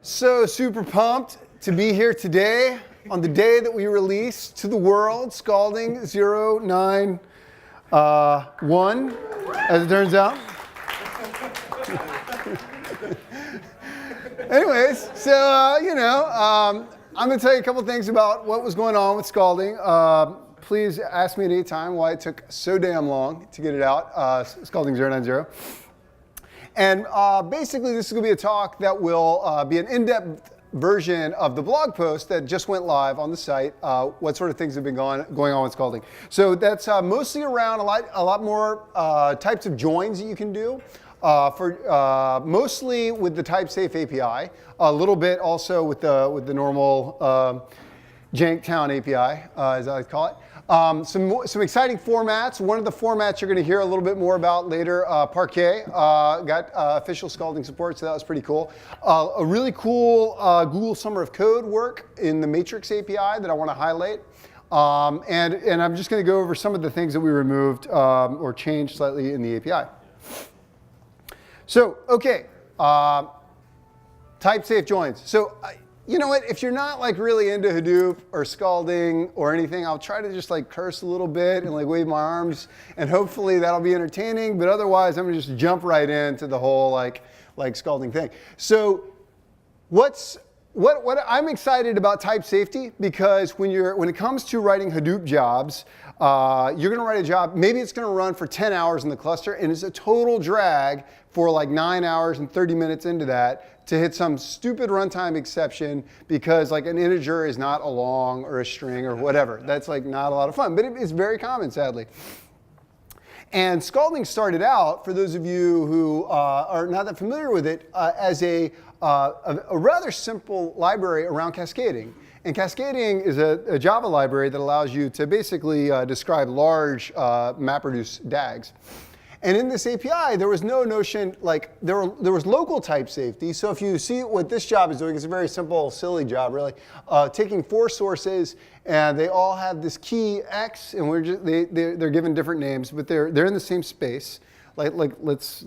So super pumped to be here today on the day that we release to the world Scalding 091, as it turns out. Anyways, so, I'm going to tell you a couple things about what was going on with Scalding. Please ask me at any time why it took so damn long to get it out, Scalding 090. And basically, this is going to be a talk that will be an in-depth version of the blog post that just went live on the site, what sort of things have been going on with Scalding. So that's mostly around a lot more types of joins that you can do, mostly with the TypeSafe API, a little bit also with the normal Janktown API, as I like to call it. Some exciting formats. One of the formats you're going to hear a little bit more about later, Parquet, got official Scalding support, so that was pretty cool. A really cool Google Summer of Code work in the Matrix API that I want to highlight. And I'm just going to go over some of the things that we removed or changed slightly in the API. So, okay, TypeSafe joins. So, you know what, if you're not like really into Hadoop or Scalding or anything, I'll try to just like curse a little bit and like wave my arms and hopefully that'll be entertaining, but otherwise I'm gonna just jump right into the whole like Scalding thing. So what I'm excited about type safety, because when it comes to writing Hadoop jobs, you're gonna write a job, maybe it's gonna run for 10 hours in the cluster and it's a total drag for like 9 hours and 30 minutes into that to hit some stupid runtime exception because like an integer is not a long or a string or whatever. That's like not a lot of fun, but it's very common, sadly. And Scalding started out, for those of you who are not that familiar with it, as a rather simple library around cascading. And cascading is a Java library that allows you to basically describe large MapReduce DAGs. And in this API, there was no notion, like there was local type safety. So if you see what this job is doing, it's a very simple, silly job, really. Taking 4 sources, and they all have this key X, and they're given different names, but they're in the same space. Let's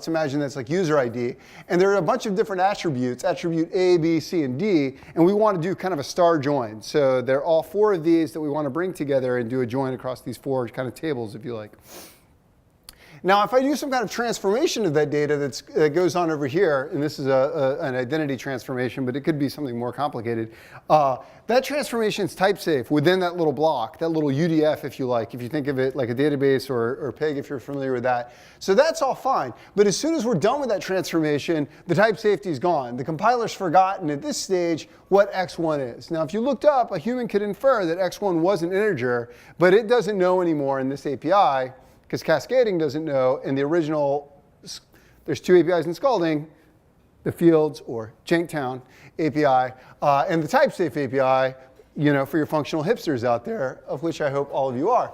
imagine that's like user ID, and there are a bunch of different attributes, attribute A, B, C, and D, and we want to do kind of a star join. So they're all 4 of these that we want to bring together and do a join across these 4 kind of tables, if you like. Now, if I do some kind of transformation of that data that goes on over here, and this is an identity transformation, but it could be something more complicated, that transformation is type safe within that little block, that little UDF, if you like, if you think of it like a database or PEG, if you're familiar with that. So that's all fine. But as soon as we're done with that transformation, the type safety is gone. The compiler's forgotten at this stage what x1 is. Now, if you looked up, a human could infer that x1 was an integer, but it doesn't know anymore in this API, because cascading doesn't know. In the original, there's 2 APIs in Scalding, the fields or Janktown API, and the TypeSafe API, for your functional hipsters out there, of which I hope all of you are.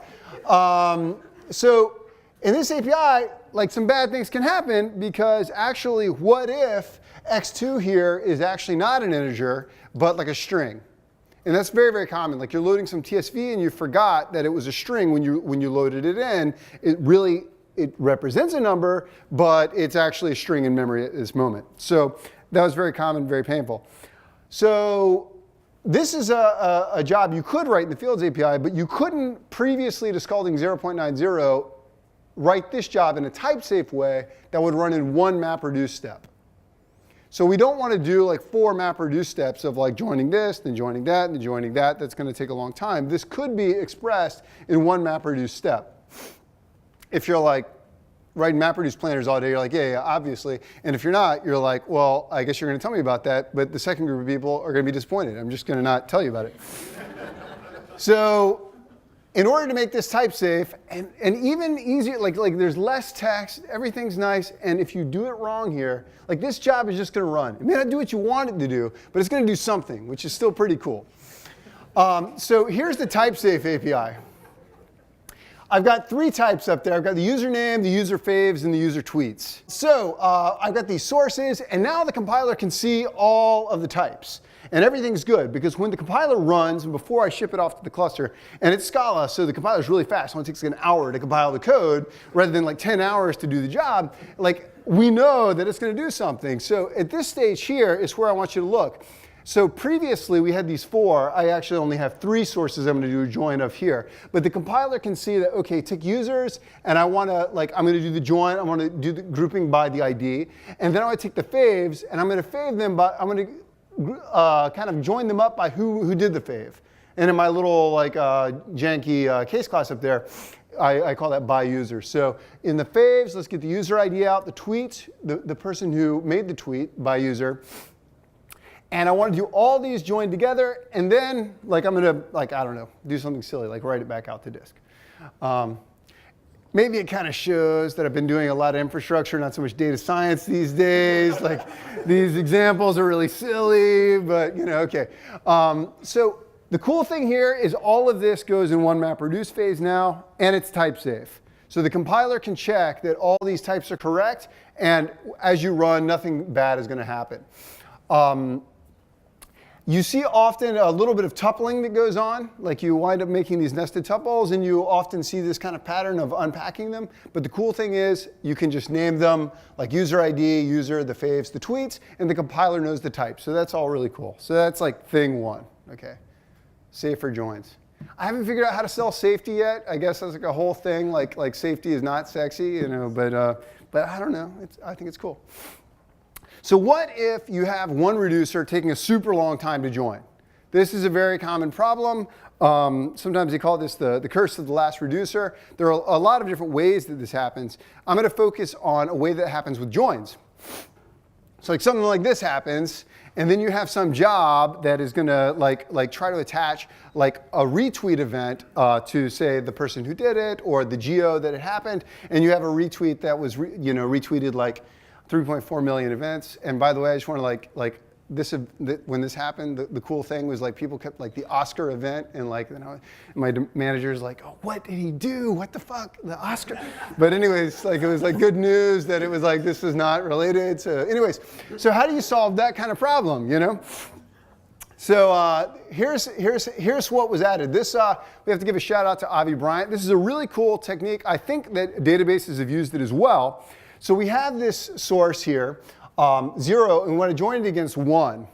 So in this API, like some bad things can happen, because actually, what if x2 here is actually not an integer, but like a string? And that's very, very common. Like you're loading some TSV and you forgot that it was a string when you loaded it in. It represents a number, but it's actually a string in memory at this moment. So that was very common, very painful. So this is a job you could write in the Fields API, but you couldn't previously to Scalding 0.90 write this job in a type-safe way that would run in 1 MapReduce step. So we don't want to do like 4 MapReduce steps of like joining this, then joining that, and then joining that. That's going to take a long time. This could be expressed in 1 MapReduce step. If you're like writing MapReduce planners all day, you're like, yeah, obviously. And if you're not, you're like, well, I guess you're going to tell me about that. But the second group of people are going to be disappointed. I'm just going to not tell you about it. So in order to make this type safe, and even easier, like there's less text, everything's nice, and if you do it wrong here, like this job is just going to run. It may not do what you want it to do, but it's going to do something, which is still pretty cool. So here's the type safe API. I've got 3 types up there. I've got the username, the user faves, and the user tweets. So I've got these sources, and now the compiler can see all of the types. and everything's good, because when the compiler runs, and before I ship it off to the cluster, and it's Scala, so the compiler is really fast. It only takes an hour to compile the code, rather than like 10 hours to do the job. Like, we know that it's going to do something. So at this stage here is where I want you to look. So previously we had these 4. I actually only have 3 sources I'm going to do a join of here. But the compiler can see that, okay, take users, and I want to, like, I'm going to do the join. I want to do the grouping by the ID. And then I want to take the faves, and I'm going to fave them, but I'm going to kind of join them up by who did the fave. And in my little, like, janky case class up there, I call that by user. So in the faves, let's get the user ID out, the tweet, the person who made the tweet by user. And I want to do all these joined together, and then, like, I'm going to, like, I don't know, do something silly, like write it back out to disk. Maybe it kind of shows that I've been doing a lot of infrastructure, not so much data science these days. Like, these examples are really silly, but, you know, okay. So the cool thing here is all of this goes in one MapReduce phase now, and it's type safe. So the compiler can check that all these types are correct, and as you run, nothing bad is going to happen. You see often a little bit of tupling that goes on, like you wind up making these nested tuples, and you often see this kind of pattern of unpacking them. But the cool thing is you can just name them like user ID, user, the faves, the tweets, and the compiler knows the type. So that's all really cool. So that's like thing 1, okay? Safer joins. I haven't figured out how to sell safety yet. I guess that's like a whole thing, like safety is not sexy, you know, but I don't know. I think it's cool. So what if you have one reducer taking a super long time to join? This is a very common problem. Sometimes they call this the curse of the last reducer. There are a lot of different ways that this happens. I'm going to focus on a way that happens with joins. So like something like this happens, and then you have some job that is going to like try to attach like a retweet event to, say, the person who did it or the geo that it happened, and you have a retweet that was retweeted like 3.4 million events. And by the way, I just want to when this happened, the cool thing was like people kept like the Oscar event, and like, you know, my manager's like, oh, what did he do? What the fuck, the Oscar? But anyways, like it was like good news that it was like this is not related. So anyways, so how do you solve that kind of problem? You know. So here's what was added. This we have to give a shout out to Avi Bryant. This is a really cool technique. I think that databases have used it as well. So we have this source here, 0, and we want to join it against 1.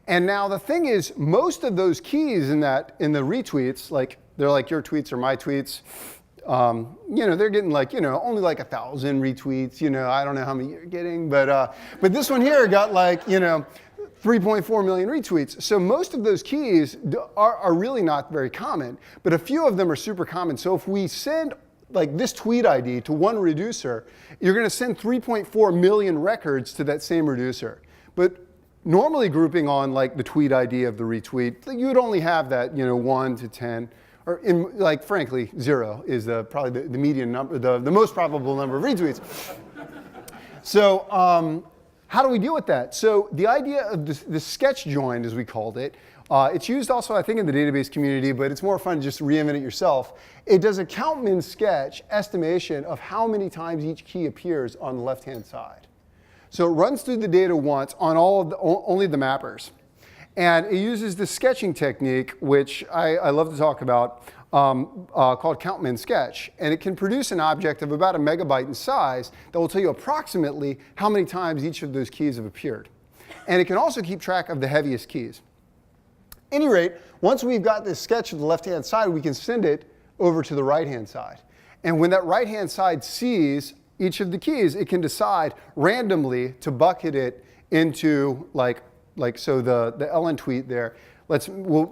And now the thing is, most of those keys in the retweets, like they're like your tweets or my tweets, you know, they're getting like, you know, only like 1,000 retweets. You know, I don't know how many you're getting, but this one here got like, you know, 3.4 million retweets. So most of those keys are really not very common, but a few of them are super common. So if we send like this tweet ID to one reducer, you're going to send 3.4 million records to that same reducer. But normally grouping on like the tweet ID of the retweet, you would only have that, you know, 1 to 10, or in, like frankly 0 is probably the median number, the most probable number of retweets. So how do we deal with that? So the idea of the sketch join, as we called it, it's used also, I think, in the database community, but it's more fun to just reinvent it yourself. It does a count min sketch estimation of how many times each key appears on the left-hand side. So it runs through the data once on only the mappers. And it uses the sketching technique, which I love to talk about, called count min sketch. And it can produce an object of about 1 megabyte in size that will tell you approximately how many times each of those keys have appeared. And it can also keep track of the heaviest keys. At any rate, once we've got this sketch of the left-hand side, we can send it over to the right-hand side. And when that right-hand side sees each of the keys, it can decide randomly to bucket it into so the ln tweet there.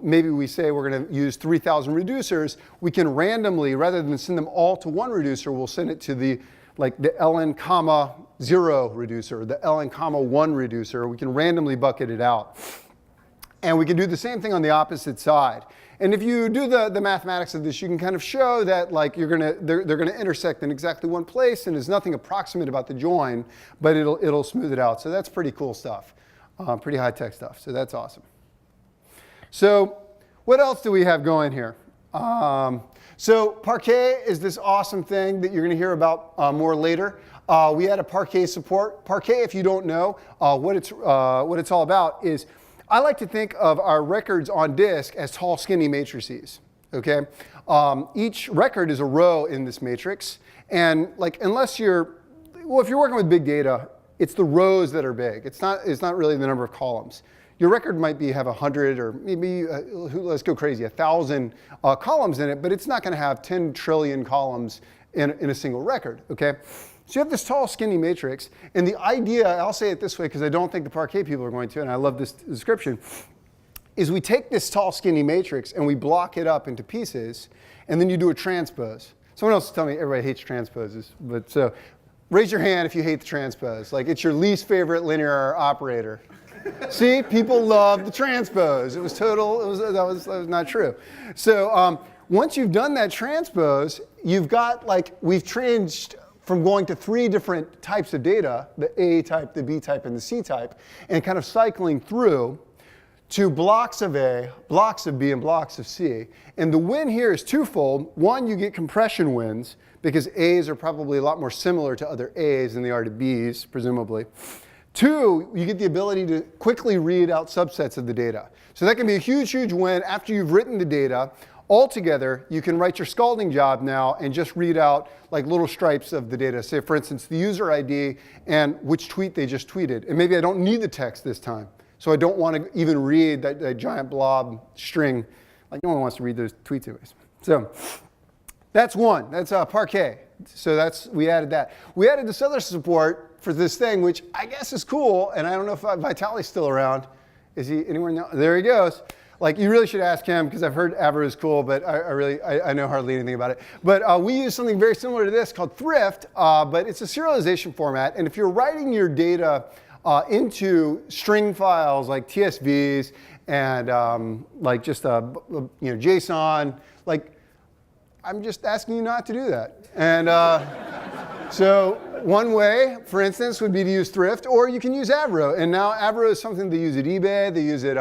Maybe we say we're going to use 3,000 reducers. We can randomly, rather than send them all to one reducer, we'll send it to the ln comma 0 reducer, the ln comma 1 reducer. We can randomly bucket it out. And we can do the same thing on the opposite side. And if you do the mathematics of this, you can kind of show that like they're going to intersect in exactly one place, and there's nothing approximate about the join, but it'll smooth it out. So that's pretty cool stuff, pretty high-tech stuff. So that's awesome. So what else do we have going here? So Parquet is this awesome thing that you're going to hear about more later. We had a Parquet support. Parquet, if you don't know, what it's all about is I like to think of our records on disk as tall, skinny matrices, okay? Each record is a row in this matrix, and like unless you're, well, if you're working with big data, it's the rows that are big. It's not really the number of columns. Your record might have 100 or maybe, let's go crazy, 1,000 columns in it, but it's not going to have 10 trillion columns in a single record, okay? So you have this tall, skinny matrix, and the idea, I'll say it this way because I don't think the Parquet people are going to, and I love this description, is we take this tall, skinny matrix and we block it up into pieces, and then you do a transpose. Someone else tell me everybody hates transposes, but so raise your hand if you hate the transpose. Like it's your least favorite linear operator. See, people love the transpose. It was total, that was not true. So once you've done that transpose, you've got like, we've changed from going to 3 different types of data, the A type, the B type, and the C type, and kind of cycling through to blocks of A, blocks of B, and blocks of C. And the win here is twofold. One, you get compression wins, because A's are probably a lot more similar to other A's than they are to B's, presumably. 2, you get the ability to quickly read out subsets of the data. So that can be a huge, huge win after you've written the data. Altogether, you can write your Scalding job now and just read out like little stripes of the data. Say, for instance, the user ID and which tweet they just tweeted. And maybe I don't need the text this time. So I don't want to even read that giant blob string. Like no one wants to read those tweets anyways. So that's one. That's Parquet. So we added that. We added this other support for this thing, which I guess is cool. And I don't know if Vitali's still around. Is he anywhere now? There he goes. Like, you really should ask him, because I've heard Avro is cool, but I know hardly anything about it. But we use something very similar to this called Thrift, but it's a serialization format. And if you're writing your data into string files like TSVs and like just JSON, like, I'm just asking you not to do that. And so one way, for instance, would be to use Thrift, or you can use Avro. And now Avro is something they use at eBay. They use it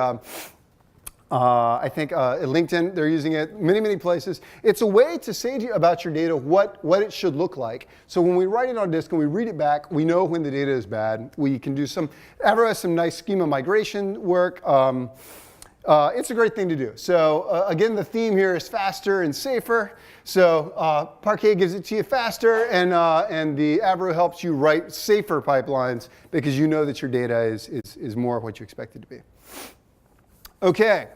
I think at LinkedIn, they're using it many, many places. It's a way to say to you about your data what it should look like. So when we write it on disk and we read it back, we know when the data is bad. We can do Avro has some nice schema migration work. It's a great thing to do. So again, the theme here is faster and safer. So Parquet gives it to you faster, and the Avro helps you write safer pipelines because you know that your data is more what you expect it to be. Okay,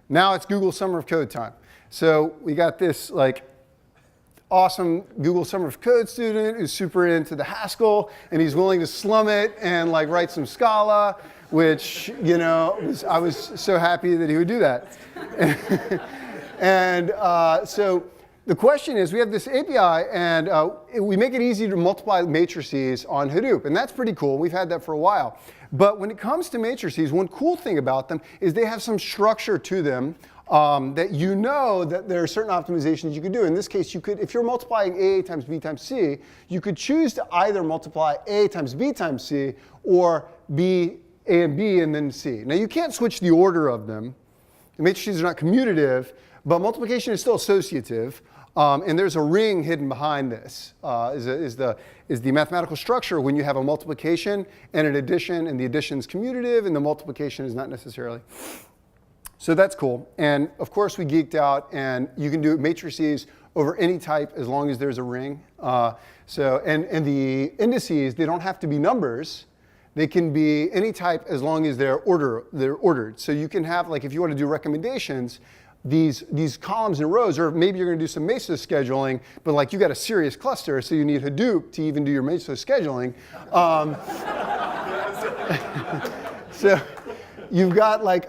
now it's Google Summer of Code time. So we got this like awesome Google Summer of Code student who's super into the Haskell, and he's willing to slum it and like write some Scala, which, you know, I was so happy that he would do that. And so the question is, we have this API, and we make it easy to multiply matrices on Hadoop, and that's pretty cool. We've had that for a while. But when it comes to matrices, one cool thing about them is they have some structure to them that you know that there are certain optimizations you could do. In this case, you could, if you're multiplying A times B times C, you could choose to either multiply A times B times C or A and B and then C. Now, you can't switch the order of them. The matrices are not commutative, but multiplication is still associative. And there's a ring hidden behind this, is the mathematical structure when you have a multiplication and an addition, and the addition is commutative and the multiplication is not necessarily. So that's cool. And of course, we geeked out, and you can do matrices over any type as long as there's a ring. And the indices, they don't have to be numbers. They can be any type as long as they're ordered. So you can have, like, if you want to do recommendations, these columns and rows, or maybe you're going to do some Mesos scheduling, but like you got a serious cluster, so you need Hadoop to even do your Mesos scheduling. So you've got like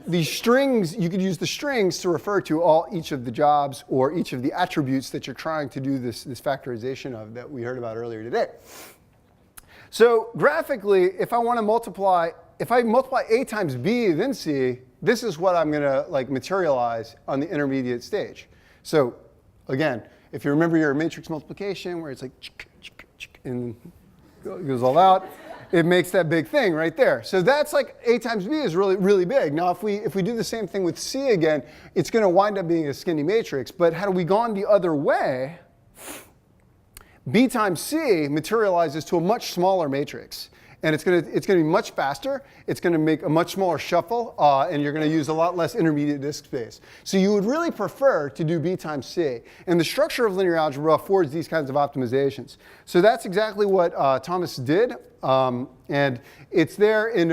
these strings. You could use the strings to refer to each of the jobs or each of the attributes that you're trying to do this factorization of that we heard about earlier today. So graphically, if I multiply A times B then C, this is what I'm going to like materialize on the intermediate stage. So again, if you remember your matrix multiplication where it's like and it goes all out, it makes that big thing right there. So that's like A times B is really, really big. Now if we do the same thing with C again, it's going to wind up being a skinny matrix. But had we gone the other way, B times C materializes to a much smaller matrix. and it's going to be much faster. It's going to make a much smaller shuffle, and you're going to use a lot less intermediate disk space. So you would really prefer to do B times C. And the structure of linear algebra affords these kinds of optimizations. So that's exactly what Thomas did, and it's there in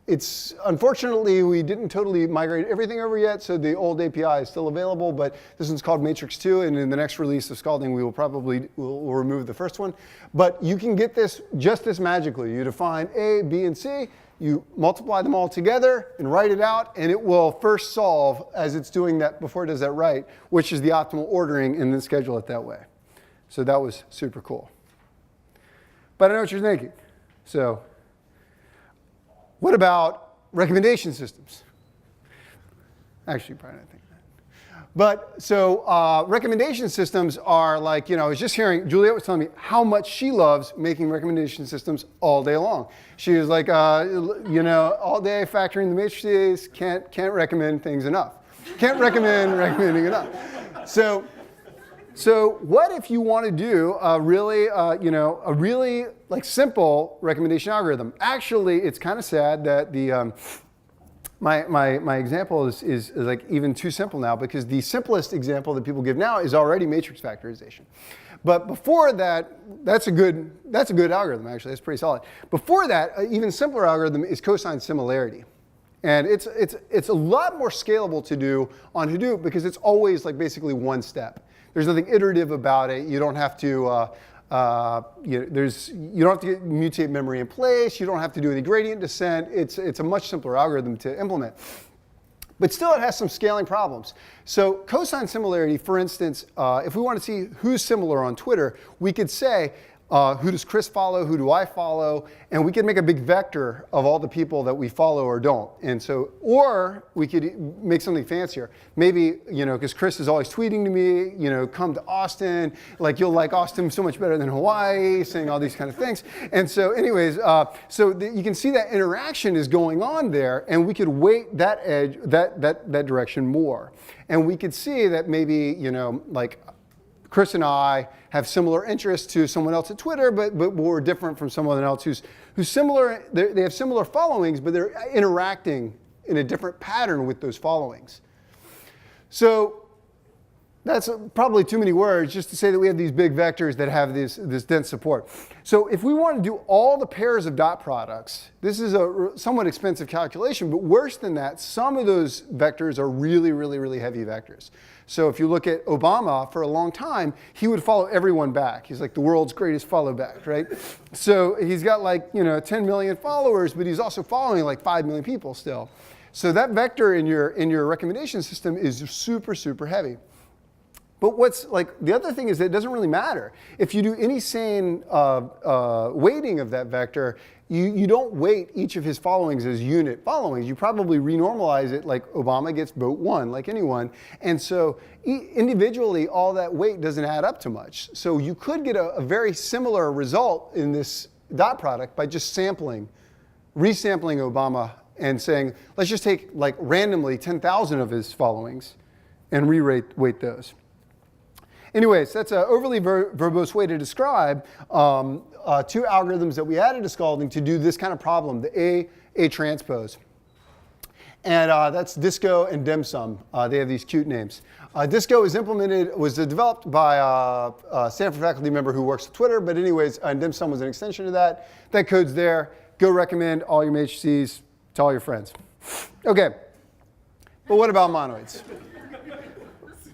It's unfortunately, we didn't totally migrate everything over yet, so the old API is still available, but this one's called Matrix 2, and in the next release of Scalding, we will probably we'll remove the first one. But you can get this just this magically. You define A, B, and C, you multiply them all together and write it out, and it will first solve as it's doing that before it does that right, which is the optimal ordering, and then schedule it that way. So that was super cool. But I know what you're thinking. So what about recommendation systems? Actually, probably not thinking that. But so recommendation systems are like, I was just hearing, Juliet was telling me how much she loves making recommendation systems all day long. She was like, all day factoring the matrices, can't recommend things enough. Can't recommend recommending enough. So what if you want to do a really, like simple recommendation algorithm? Actually, it's kind of sad that the my example is like even too simple now, because the simplest example that people give now is already matrix factorization. But before that, that's a good algorithm actually. That's pretty solid. Before that, an even simpler algorithm is cosine similarity. And it's a lot more scalable to do on Hadoop because it's always like basically one step. There's nothing iterative about it. You don't have to, you don't have to mutate memory in place. You don't have to do any gradient descent. It's a much simpler algorithm to implement. But still, it has some scaling problems. So cosine similarity, for instance, if we want to see who's similar on Twitter, we could say, who does Chris follow? Who do I follow? And we could make a big vector of all the people that we follow or don't. And so, or we could make something fancier. Maybe, because Chris is always tweeting to me, come to Austin. Like, you'll like Austin so much better than Hawaii, saying all these kind of things. And so anyways, you can see that interaction is going on there, and we could weight that edge, that direction more. And we could see that maybe, like, Chris and I have similar interests to someone else at Twitter, but we're different from someone else who's similar. They have similar followings, but they're interacting in a different pattern with those followings. So that's probably too many words just to say that we have these big vectors that have this dense support. So if we want to do all the pairs of dot products, this is a somewhat expensive calculation, but worse than that, some of those vectors are really, really, really heavy vectors. So if you look at Obama, for a long time, he would follow everyone back. He's like the world's greatest follow back, right? So he's got like, 10 million followers, but he's also following like 5 million people still. So that vector in your recommendation system is super, super heavy. But what's like the other thing is that it doesn't really matter. If you do any sane weighting of that vector, you don't weight each of his followings as unit followings. You probably renormalize it like Obama gets vote 1, like anyone. And so individually, all that weight doesn't add up to much. So you could get a very similar result in this dot product by just resampling Obama and saying, let's just take like randomly 10,000 of his followings and weight those. Anyways, that's an overly verbose way to describe two algorithms that we added to Scalding to do this kind of problem, the A transpose. And that's Disco and DimSum. They have these cute names. Disco was developed by a Stanford faculty member who works at Twitter, but anyways, and DimSum was an extension of that. That code's there. Go recommend all your matrices to all your friends. Okay, but what about monoids?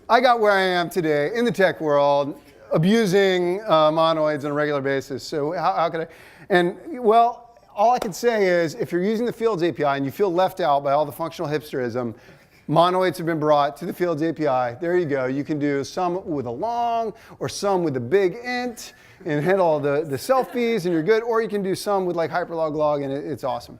I got where I am today in the tech world, abusing monoids on a regular basis. So how could I? And well, all I can say is if you're using the Fields API and you feel left out by all the functional hipsterism, monoids have been brought to the Fields API. There you go. You can do some with a long or some with a big int and handle all the selfies and you're good. Or you can do some with like hyperlog log and it's awesome.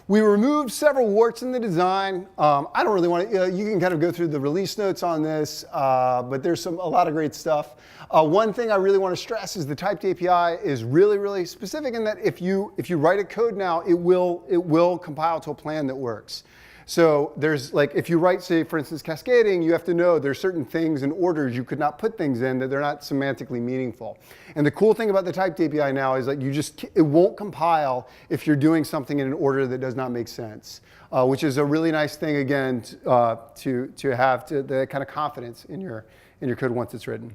We removed several warts in the design. I don't really want to, you can kind of go through the release notes on this, but there's a lot of great stuff. One thing I really want to stress is the typed API is really, really specific in that if you write a code now, it will compile to a plan that works. So there's like, if you write, say, for instance, cascading, you have to know there's certain things and orders you could not put things in that they're not semantically meaningful. And the cool thing about the typed API now is that it won't compile if you're doing something in an order that does not make sense, which is a really nice thing, again, to have the kind of confidence in your code once it's written.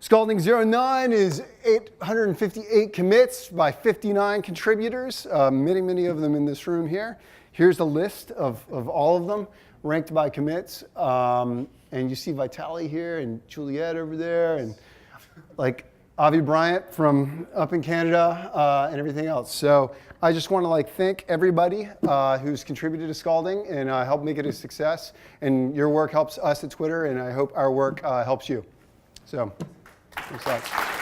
Scalding 09 is 858 commits by 59 contributors, many of them in this room here. Here's a list of all of them ranked by commits. And you see Vitaly here and Juliet over there and like Avi Bryant from up in Canada and everything else. So I just want to thank everybody who's contributed to Scalding and helped make it a success. And your work helps us at Twitter, and I hope our work helps you. So. Thanks a lot.